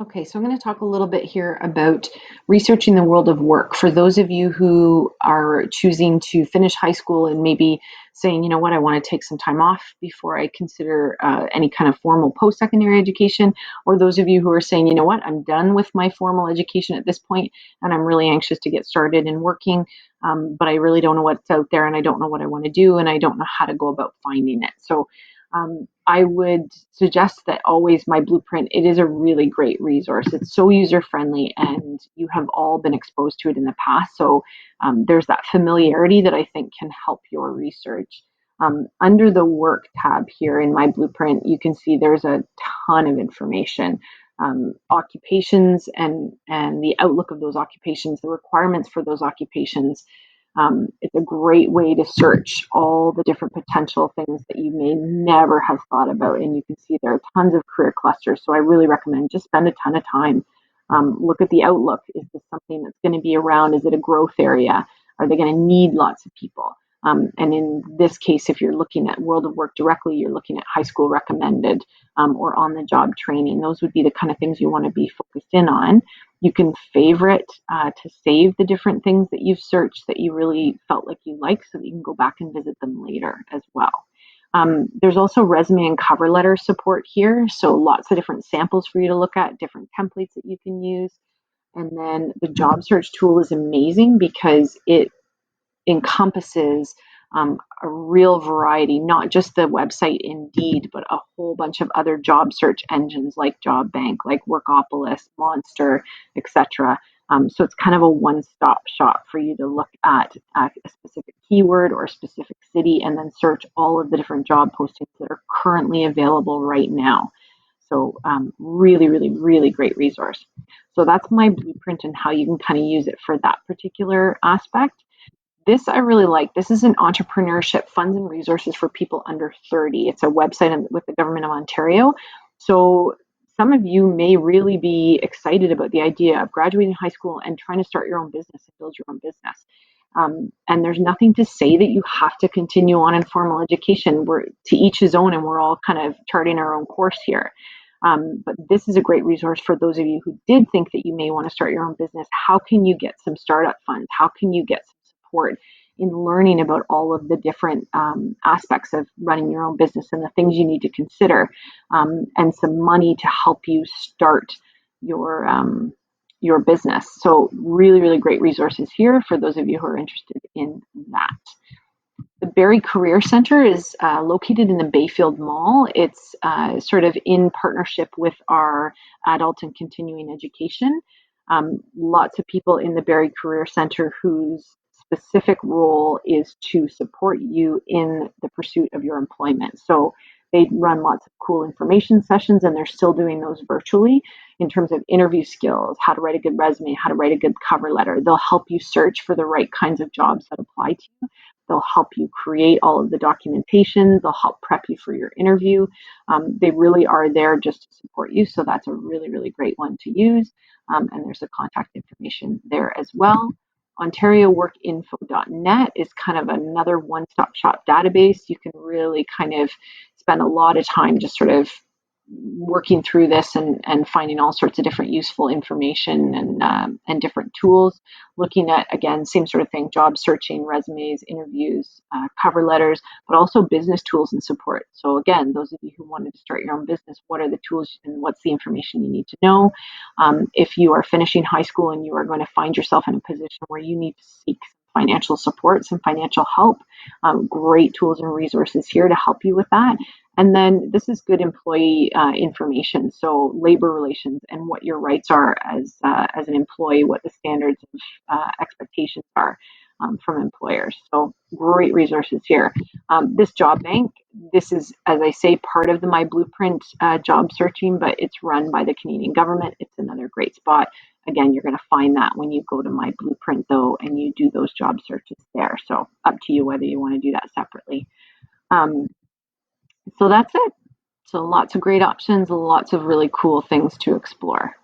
Okay, so I'm going to talk a little bit here about researching the world of work. For those of you who are choosing to finish high school and maybe saying, you know what, I want to take some time off before I consider any kind of formal post secondary education, or those of you who are saying, you know what, I'm done with my formal education at this point and I'm really anxious to get started in working, but I really don't know what's out there and I don't know what I want to do and I don't know how to go about finding it. So I would suggest that always my blueprint, it is a really great resource. It's so user friendly and you have all been exposed to it in the past. So there's that familiarity that I think can help your research. Under the work tab here in my blueprint, you can see there's a ton of information. Occupations and the outlook of those occupations, the requirements for those occupations, it's a great way to search all the different potential things that you may never have thought about. And you can see there are tons of career clusters. So I really recommend just spend a ton of time. Look at the outlook. Is this something that's going to be around? Is it a growth area? Are they going to need lots of people? And in this case, if you're looking at World of Work directly, you're looking at high school recommended or on the job training. Those would be the kind of things you want to be focused in on. You can favorite to save the different things that you've searched that you really felt like you like so that you can go back and visit them later as well. There's also resume and cover letter support here. So lots of different samples for you to look at, different templates that you can use. And then the job search tool is amazing because it encompasses a real variety, not just the website Indeed, but a whole bunch of other job search engines like Job Bank, like Workopolis, Monster, etc. So it's kind of a one-stop shop for you to look at a specific keyword or a specific city and then search all of the different job postings that are currently available right now. So really, really, really great resource. So that's my blueprint and how you can kind of use it for that particular aspect. This I really like. This is an entrepreneurship funds and resources for people under 30. It's a website with the government of Ontario. So some of you may really be excited about the idea of graduating high school and trying to start your own business and build your own business. And there's nothing to say that you have to continue on in formal education. We're to each his own, and we're all kind of charting our own course here. But this is a great resource for those of you who did think that you may want to start your own business. How can you get some startup funds? How can you get some support in learning about all of the different aspects of running your own business and the things you need to consider, and some money to help you start your business. So really, really great resources here for those of you who are interested in that. The Barrie Career Center is located in the Bayfield Mall. It's sort of in partnership with our adult and continuing education. Lots of people in the Barrie Career Center whose specific role is to support you in the pursuit of your employment. So they run lots of cool information sessions, and they're still doing those virtually in terms of interview skills, how to write a good resume, how to write a good cover letter. They'll help you search for the right kinds of jobs that apply to you. They'll help you create all of the documentation. They'll help prep you for your interview. They really are there just to support you. So that's a really, really great one to use. And there's the contact information there as well. OntarioWorkInfo.net is kind of another one-stop shop database. You can really kind of spend a lot of time just sort of working through this and finding all sorts of different useful information and different tools. Looking at, again, same sort of thing, job searching, resumes, interviews, cover letters, but also business tools and support. So again, those of you who wanted to start your own business, what are the tools and what's the information you need to know? If you are finishing high school and you are going to find yourself in a position where you need to seek financial support, some financial help, great tools and resources here to help you with that. And then this is good employee information, so labor relations and what your rights are as an employee, what the standards of expectations are from employers. So great resources here. This job bank, this is, as I say, part of the My Blueprint job searching, but it's run by the Canadian government. It's another great spot. Again, you're going to find that when you go to My Blueprint, though, and you do those job searches there. So up to you whether you want to do that separately. So that's it. So lots of great options, lots of really cool things to explore.